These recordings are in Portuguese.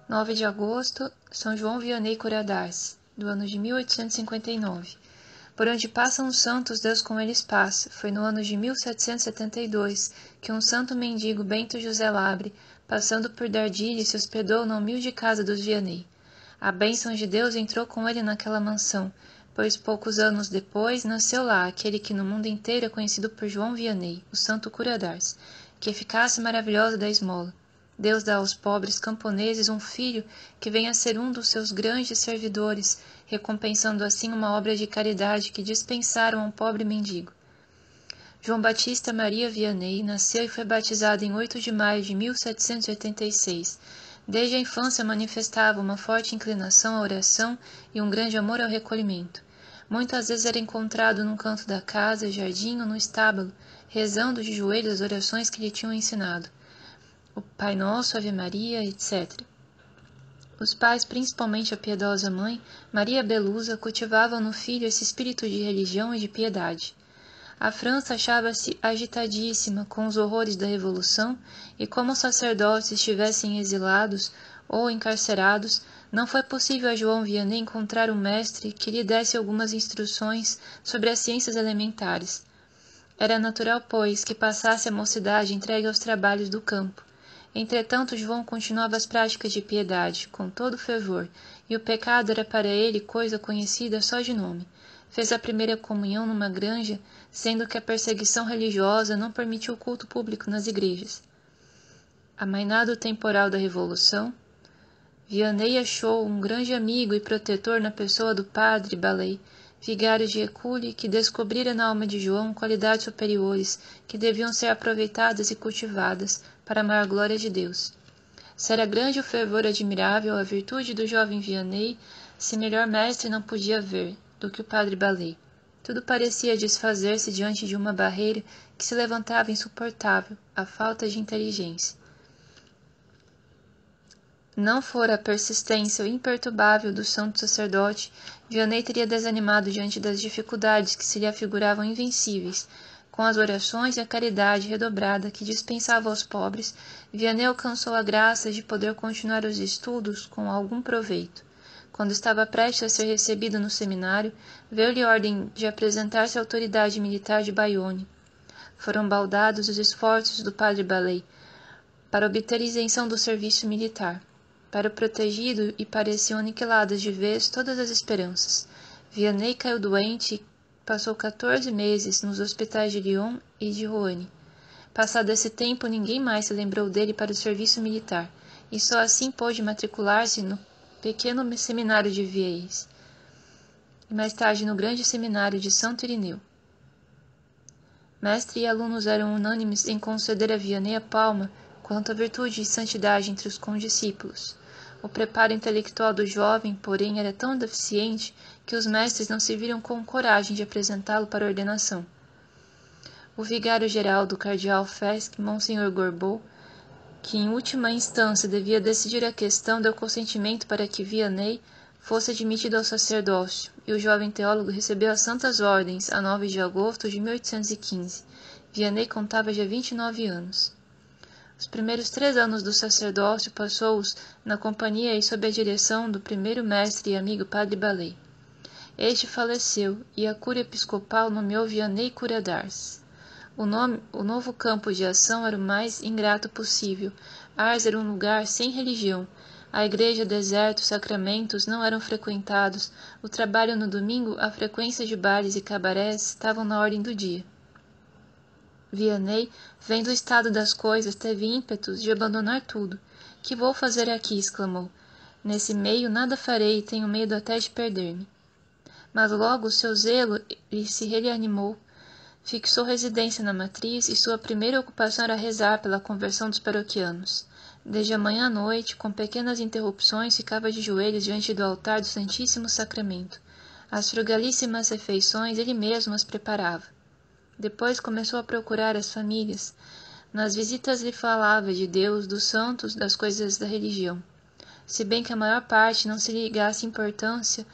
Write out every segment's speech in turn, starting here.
9 de agosto, São João Vianney Curadas, do ano de 1859. Por onde passam os santos, Deus com eles passa. Foi no ano de 1772 que um santo mendigo, Bento José Labre, passando por Dardilha, se hospedou na humilde casa dos Vianney. A bênção de Deus entrou com ele naquela mansão, pois poucos anos depois nasceu lá aquele que no mundo inteiro é conhecido por João Vianney, o santo curadars, que eficácia maravilhosa da esmola. Deus dá aos pobres camponeses um filho que venha a ser um dos seus grandes servidores, recompensando assim uma obra de caridade que dispensaram a um pobre mendigo. João Batista Maria Vianney nasceu e foi batizado em 8 de maio de 1786. Desde a infância manifestava uma forte inclinação à oração e um grande amor ao recolhimento. Muitas vezes era encontrado num canto da casa, jardim ou no estábulo, rezando de joelhos as orações que lhe tinham ensinado. O Pai Nosso, Ave Maria, etc. Os pais, principalmente a piedosa mãe, Maria Belusa, cultivavam no filho esse espírito de religião e de piedade. A França achava-se agitadíssima com os horrores da Revolução, e como os sacerdotes estivessem exilados ou encarcerados, não foi possível a João Vianney encontrar um mestre que lhe desse algumas instruções sobre as ciências elementares. Era natural, pois, que passasse a mocidade entregue aos trabalhos do campo. Entretanto, João continuava as práticas de piedade, com todo fervor, e o pecado era para ele coisa conhecida só de nome. Fez a primeira comunhão numa granja, sendo que a perseguição religiosa não permitiu o culto público nas igrejas. Amainado o temporal da Revolução, Vianney achou um grande amigo e protetor na pessoa do padre Ballet, vigário de École, que descobrira na alma de João qualidades superiores que deviam ser aproveitadas e cultivadas para a maior glória de Deus. Se era grande o fervor admirável a virtude do jovem Vianney, se melhor mestre não podia haver do que o padre Ballet. Tudo parecia desfazer-se diante de uma barreira que se levantava insuportável, a falta de inteligência. Não fora a persistência imperturbável do santo sacerdote, Vianney teria desanimado diante das dificuldades que se lhe afiguravam invencíveis. Com as orações e a caridade redobrada que dispensava aos pobres, Vianney alcançou a graça de poder continuar os estudos com algum proveito. Quando estava prestes a ser recebido no seminário, veio-lhe ordem de apresentar-se à autoridade militar de Bayonne. Foram baldados os esforços do padre Ballet para obter isenção do serviço militar. Para o protegido e pareciam aniquiladas de vez todas as esperanças. Vianney caiu doente e passou 14 meses nos hospitais de Lyon e de Rouen. Passado esse tempo, ninguém mais se lembrou dele para o serviço militar, e só assim pôde matricular-se no pequeno seminário de Vieiras, e mais tarde no grande seminário de Santo Irineu. Mestre e alunos eram unânimes em conceder a Vianney a palma quanto à virtude e santidade entre os condiscípulos. O preparo intelectual do jovem, porém, era tão deficiente que os mestres não se viram com coragem de apresentá-lo para ordenação. O vigário-geral do cardeal Fesch, Monsenhor Gorbeau, que em última instância devia decidir a questão, deu consentimento para que Vianney fosse admitido ao sacerdócio, e o jovem teólogo recebeu as santas ordens a 9 de agosto de 1815. Vianney contava já 29 anos. Os primeiros 3 anos do sacerdócio passou-os na companhia e sob a direção do primeiro mestre e amigo padre Ballet. Este faleceu, e a cúria episcopal nomeou Vianney Curadas. O novo campo de ação era o mais ingrato possível. Ars era um lugar sem religião. A igreja deserta, os sacramentos não eram frequentados. O trabalho no domingo, a frequência de bares e cabarés estavam na ordem do dia. Vianney, vendo o estado das coisas, teve ímpetos de abandonar tudo. — Que vou fazer aqui? Exclamou. — Nesse meio nada farei e tenho medo até de perder-me. Mas logo o seu zelo se reanimou. Fixou residência na matriz e sua primeira ocupação era rezar pela conversão dos paroquianos. Desde a manhã à noite, com pequenas interrupções, ficava de joelhos diante do altar do Santíssimo Sacramento. As frugalíssimas refeições ele mesmo as preparava. Depois começou a procurar as famílias. Nas visitas lhe falava de Deus, dos santos, das coisas da religião. Se bem que a maior parte não se ligasse importância,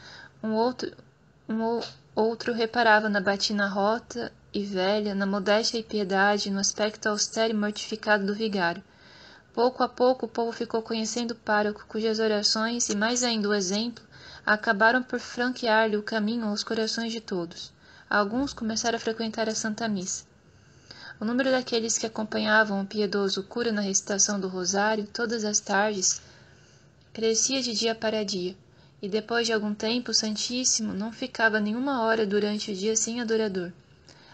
outro reparava na batina rota e velha, na modéstia e piedade, no aspecto austero e mortificado do vigário. Pouco a pouco o povo ficou conhecendo o pároco, cujas orações, e mais ainda o exemplo, acabaram por franquear-lhe o caminho aos corações de todos. Alguns começaram a frequentar a Santa Missa. O número daqueles que acompanhavam o piedoso cura na recitação do rosário, todas as tardes, crescia de dia para dia, e depois de algum tempo o Santíssimo não ficava nenhuma hora durante o dia sem adorador.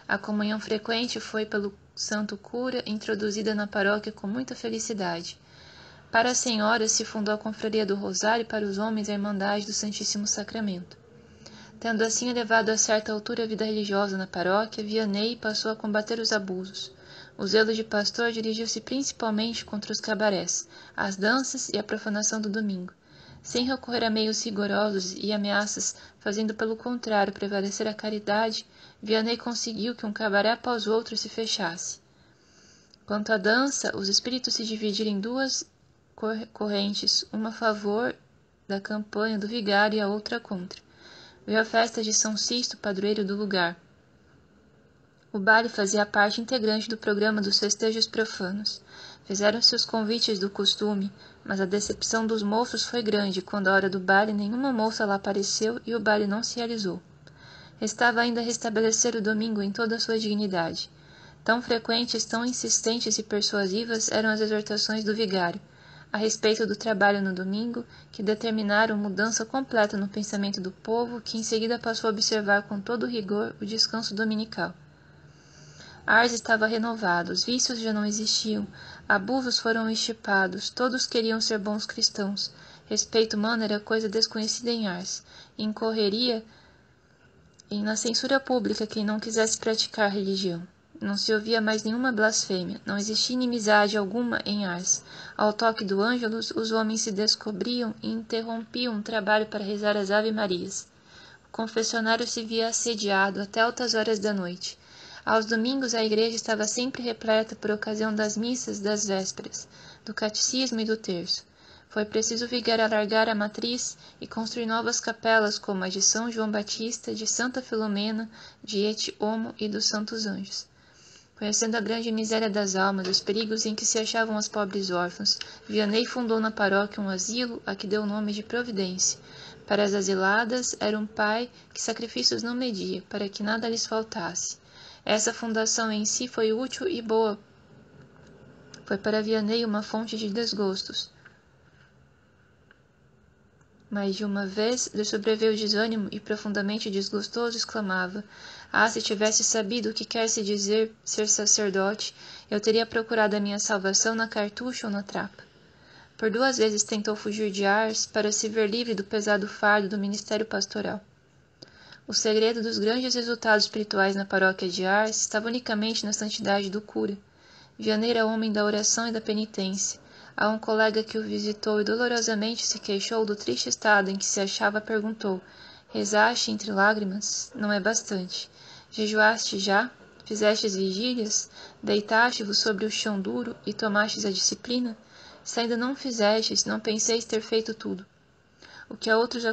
A comunhão frequente foi pelo santo cura introduzida na paróquia com muita felicidade. Para as senhoras se fundou a Confraria do Rosário e para os homens a Irmandade do Santíssimo Sacramento. Tendo assim elevado a certa altura a vida religiosa na paróquia, Vianney passou a combater os abusos. O zelo de pastor dirigiu-se principalmente contra os cabarés, as danças e a profanação do domingo. Sem recorrer a meios rigorosos e ameaças, fazendo pelo contrário prevalecer a caridade, Vianney conseguiu que um cabaré após o outro se fechasse. Quanto à dança, os espíritos se dividiram em duas correntes, uma a favor da campanha do vigário e a outra contra. Veio a festa de São Sisto, padroeiro do lugar. O baile fazia parte integrante do programa dos festejos profanos. Fizeram-se os convites do costume, mas a decepção dos moços foi grande quando, à hora do baile, nenhuma moça lá apareceu e o baile não se realizou. Restava ainda restabelecer o domingo em toda a sua dignidade. Tão frequentes, tão insistentes e persuasivas eram as exortações do vigário a respeito do trabalho no domingo, que determinaram mudança completa no pensamento do povo, que em seguida passou a observar com todo rigor o descanso dominical. Ars estava renovado, os vícios já não existiam, abusos foram extirpados, todos queriam ser bons cristãos. Respeito humano era coisa desconhecida em Ars. Incorreria na censura pública quem não quisesse praticar religião. Não se ouvia mais nenhuma blasfêmia, não existia inimizade alguma em Ars. Ao toque do Ângelus, os homens se descobriam e interrompiam o trabalho para rezar as Ave-Marias. O confessionário se via assediado até altas horas da noite. Aos domingos a igreja estava sempre repleta por ocasião das missas das vésperas, do catecismo e do terço. Foi preciso o vigário alargar a matriz e construir novas capelas como a de São João Batista, de Santa Filomena, de Et Homo e dos Santos Anjos. Conhecendo a grande miséria das almas, os perigos em que se achavam as pobres órfãos, Vianney fundou na paróquia um asilo a que deu o nome de Providência. Para as asiladas, era um pai que sacrifícios não media, para que nada lhes faltasse. Essa fundação em si foi útil e boa. Foi para Vianney uma fonte de desgostos. Mais de uma vez lhe sobreveio desânimo e, profundamente desgostoso, exclamava: "Ah, se tivesse sabido o que quer se dizer ser sacerdote, eu teria procurado a minha salvação na cartucha ou na trapa." Por 2 vezes tentou fugir de Ars para se ver livre do pesado fardo do ministério pastoral. O segredo dos grandes resultados espirituais na paróquia de Ars estava unicamente na santidade do cura. Vianney era homem da oração e da penitência. A um colega que o visitou e dolorosamente se queixou do triste estado em que se achava, perguntou: "Rezaste entre lágrimas? Não é bastante. Jejuaste já? Fizestes vigílias? Deitaste-vos sobre o chão duro e tomastes a disciplina? Se ainda não fizestes, não penseis ter feito tudo." O que a outros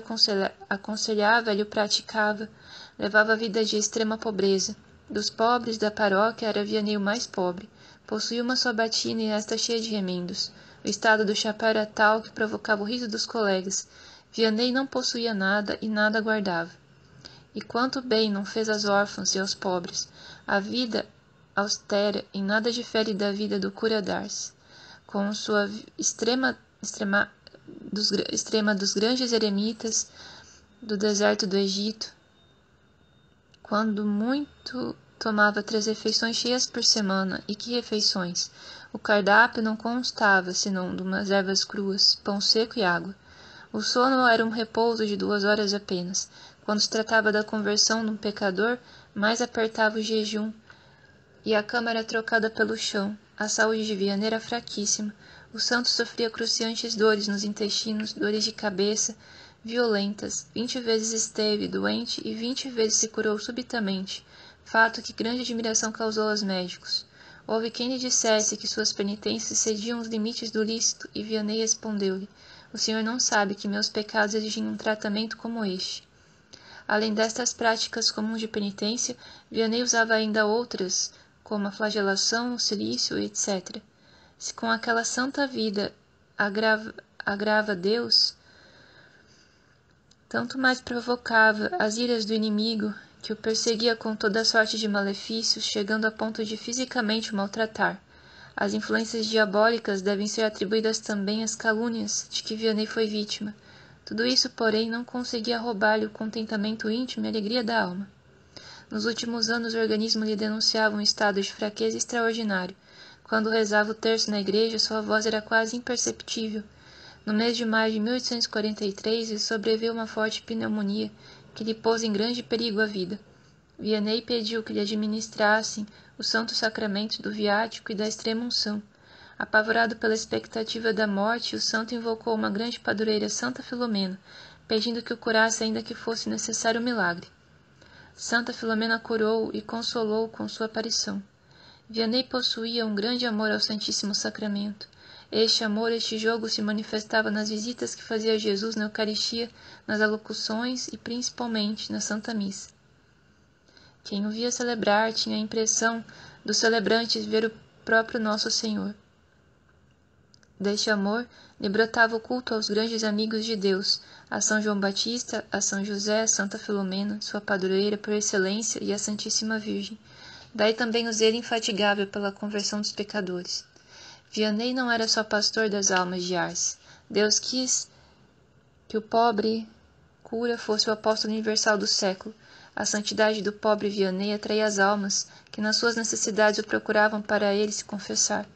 aconselhava, ele o praticava. Levava a vida de extrema pobreza. Dos pobres da paróquia era Vianney o mais pobre. Possuía uma só batina e esta cheia de remendos. O estado do chapéu era tal que provocava o riso dos colegas. Vianney não possuía nada e nada guardava. E quanto bem não fez aos órfãos e aos pobres. A vida austera em nada difere da vida do cura d'Ars. Com sua extrema dos grandes eremitas do deserto do Egito, quando muito tomava 3 refeições cheias por semana. E que refeições! O cardápio não constava senão de umas ervas cruas, pão seco e água. O sono era um repouso de 2 horas apenas. Quando se tratava da conversão de um pecador, mais apertava o jejum, e a cama era trocada pelo chão. A saúde de Vianney era fraquíssima. O santo sofria cruciantes dores nos intestinos, dores de cabeça violentas. 20 vezes esteve doente e 20 vezes se curou subitamente, fato que grande admiração causou aos médicos. Houve quem lhe dissesse que suas penitências excediam os limites do lícito, e Vianney respondeu-lhe: "O senhor não sabe que meus pecados exigem um tratamento como este." Além destas práticas comuns de penitência, Vianney usava ainda outras, como a flagelação, o cilício, etc. Se com aquela santa vida agrava Deus, tanto mais provocava as iras do inimigo, que o perseguia com toda sorte de malefícios, chegando a ponto de fisicamente o maltratar. As influências diabólicas devem ser atribuídas também às calúnias de que Vianney foi vítima. Tudo isso, porém, não conseguia roubar-lhe o contentamento íntimo e a alegria da alma. Nos últimos anos, o organismo lhe denunciava um estado de fraqueza extraordinário. Quando rezava o terço na igreja, sua voz era quase imperceptível. No mês de maio de 1843, lhe sobreveio uma forte pneumonia, que lhe pôs em grande perigo a vida. Vianney pediu que lhe administrassem o santo sacramento do viático e da extrema-unção. Apavorado pela expectativa da morte, o santo invocou uma grande padroeira, Santa Filomena, pedindo que o curasse ainda que fosse necessário um milagre. Santa Filomena curou-o e consolou-o com sua aparição. Vianney possuía um grande amor ao Santíssimo Sacramento. Este amor, este jogo se manifestava nas visitas que fazia a Jesus na Eucaristia, nas alocuções e principalmente na Santa Missa. Quem o via celebrar tinha a impressão dos celebrantes ver o próprio Nosso Senhor. Deste amor lhe brotava o culto aos grandes amigos de Deus, a São João Batista, a São José, a Santa Filomena, sua padroeira por excelência, e a Santíssima Virgem. Daí também o zelo infatigável pela conversão dos pecadores. Vianney não era só pastor das almas de Ars. Deus quis que o pobre cura fosse o apóstolo universal do século. A santidade do pobre Vianney atraía as almas que nas suas necessidades o procuravam para ele se confessar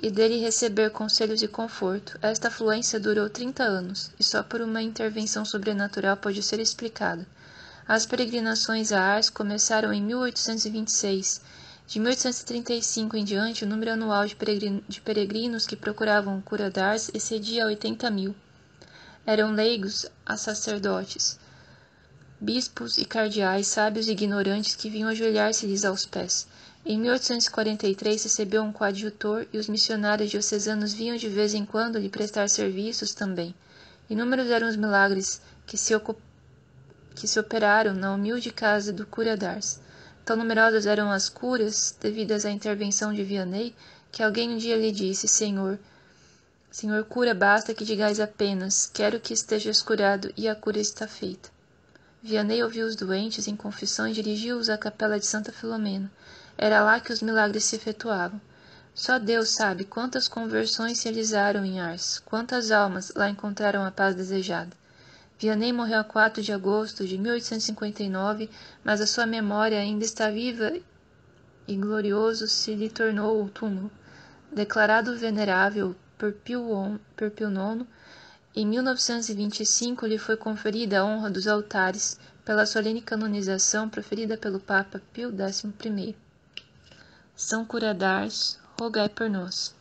e dele receber conselhos e conforto. Esta afluência durou 30 anos, e só por uma intervenção sobrenatural pode ser explicada. As peregrinações a Ars começaram em 1826. De 1835 em diante, o número anual de peregrinos que procuravam a cura de Ars excedia 80.000. Eram leigos a sacerdotes, bispos e cardeais, sábios e ignorantes que vinham ajoelhar-se-lhes aos pés. Em 1843 recebeu um coadjutor e os missionários diocesanos vinham de vez em quando lhe prestar serviços também. Inúmeros eram os milagres que se operaram na humilde casa do cura d'Ars. Tão numerosas eram as curas devidas à intervenção de Vianney, que alguém um dia lhe disse: Senhor, cura, basta que digais apenas, quero que estejas curado, e a cura está feita. Vianney ouviu os doentes em confissão e dirigiu-os à capela de Santa Filomena. Era lá que os milagres se efetuavam. Só Deus sabe quantas conversões se realizaram em Ars, quantas almas lá encontraram a paz desejada. Vianney morreu a 4 de agosto de 1859, mas a sua memória ainda está viva e glorioso se lhe tornou o túmulo. Declarado venerável por Pio IX, em 1925 lhe foi conferida a honra dos altares pela solene canonização proferida pelo Papa Pio XI. São Cura d'Ars, rogai por nós.